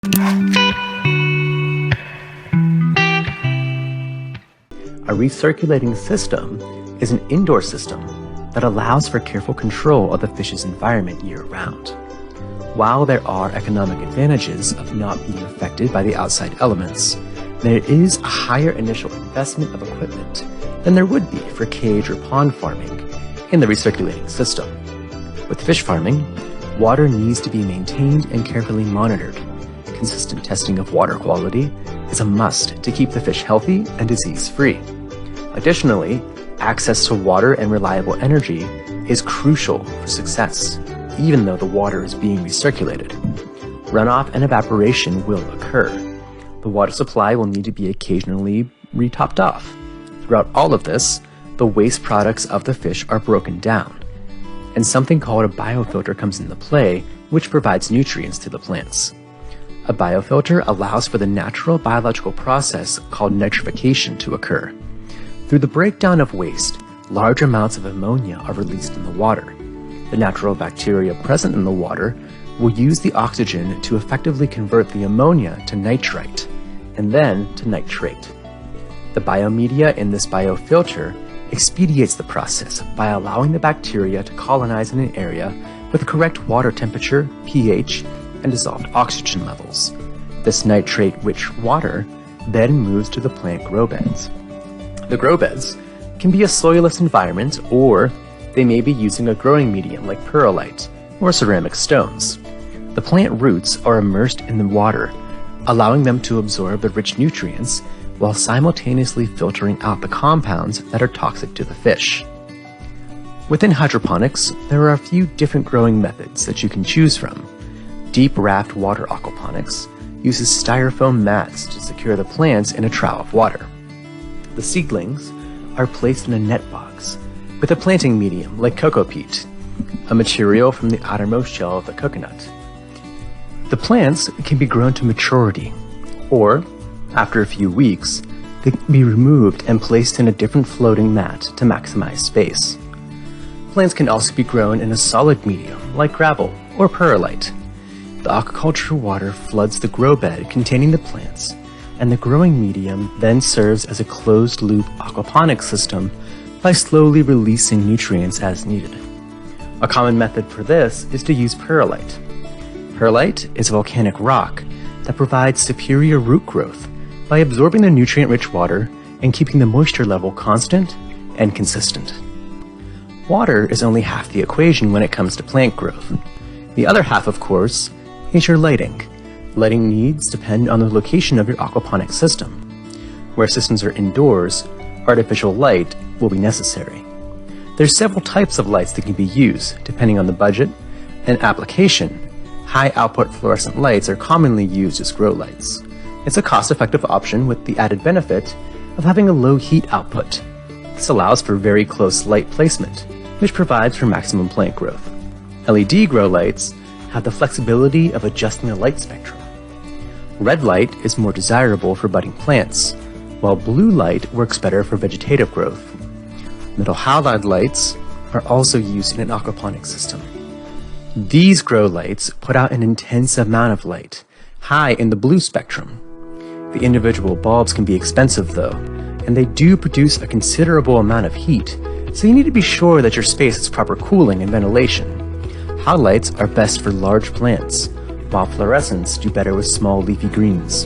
A recirculating system is an indoor system that allows for careful control of the fish's environment year-round. While there are economic advantages of not being affected by the outside elements, there is a higher initial investment of equipment than there would be for cage or pond farming in the recirculating system. With fish farming, water needs to be maintained and carefully monitored. Consistent testing of water quality is a must to keep the fish healthy and disease-free. Additionally, access to water and reliable energy is crucial for success, even though the water is being recirculated. Runoff and evaporation will occur. The water supply will need to be occasionally re-topped off. Throughout all of this, the waste products of the fish are broken down, and something called a biofilter comes into play, which provides nutrients to the plants. A biofilter allows for the natural biological process called nitrification to occur. Through the breakdown of waste, large amounts of ammonia are released in the water. The natural bacteria present in the water will use the oxygen to effectively convert the ammonia to nitrite, and then to nitrate. The biomedia in this biofilter expedites the process by allowing the bacteria to colonize in an area with correct water temperature, pH, and dissolved oxygen levels. This nitrate-rich water then moves to the plant grow beds. The grow beds can be a soilless environment, or they may be using a growing medium like perlite or ceramic stones. The plant roots are immersed in the water, allowing them to absorb the rich nutrients while simultaneously filtering out the compounds that are toxic to the fish. Within hydroponics, there are a few different growing methods that you can choose from. Deep raft water aquaponics uses styrofoam mats to secure the plants in a trough of water. The seedlings are placed in a net box with a planting medium like cocoa peat, a material from the outermost shell of the coconut. The plants can be grown to maturity, or after a few weeks, they can be removed and placed in a different floating mat to maximize space. Plants can also be grown in a solid medium like gravel or perlite. The aquaculture water floods the grow bed containing the plants, and the growing medium then serves as a closed-loop aquaponics system by slowly releasing nutrients as needed. A common method for this is to use perlite. Perlite is a volcanic rock that provides superior root growth by absorbing the nutrient-rich water and keeping the moisture level constant and consistent. Water is only half the equation when it comes to plant growth. The other half, of course, is your lighting. Lighting needs depend on the location of your aquaponics system. Where systems are indoors, artificial light will be necessary. There's several types of lights that can be used, depending on the budget and application. High output fluorescent lights are commonly used as grow lights. It's a cost-effective option with the added benefit of having a low heat output. This allows for very close light placement, which provides for maximum plant growth. LED grow lights have the flexibility of adjusting the light spectrum. Red light is more desirable for budding plants, while blue light works better for vegetative growth. Metal halide lights are also used in an aquaponics system. These grow lights put out an intense amount of light, high in the blue spectrum. The individual bulbs can be expensive though, and they do produce a considerable amount of heat, so you need to be sure that your space has proper cooling and ventilation. Halides are best for large plants, while fluorescents do better with small leafy greens.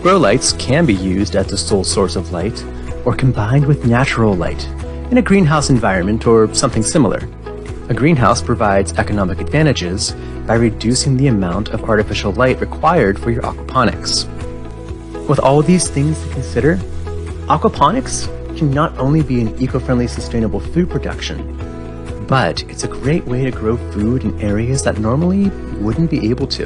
Grow lights can be used as the sole source of light, or combined with natural light in a greenhouse environment or something similar. A greenhouse provides economic advantages by reducing the amount of artificial light required for your aquaponics. With all these things to consider, aquaponics can not only be an eco-friendly, sustainable food production, but it's a great way to grow food in areas that normally wouldn't be able to.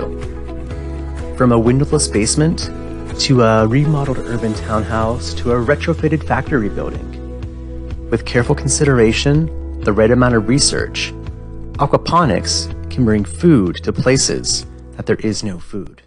From a windowless basement, to a remodeled urban townhouse, to a retrofitted factory building. With careful consideration, the right amount of research, aquaponics can bring food to places that there is no food.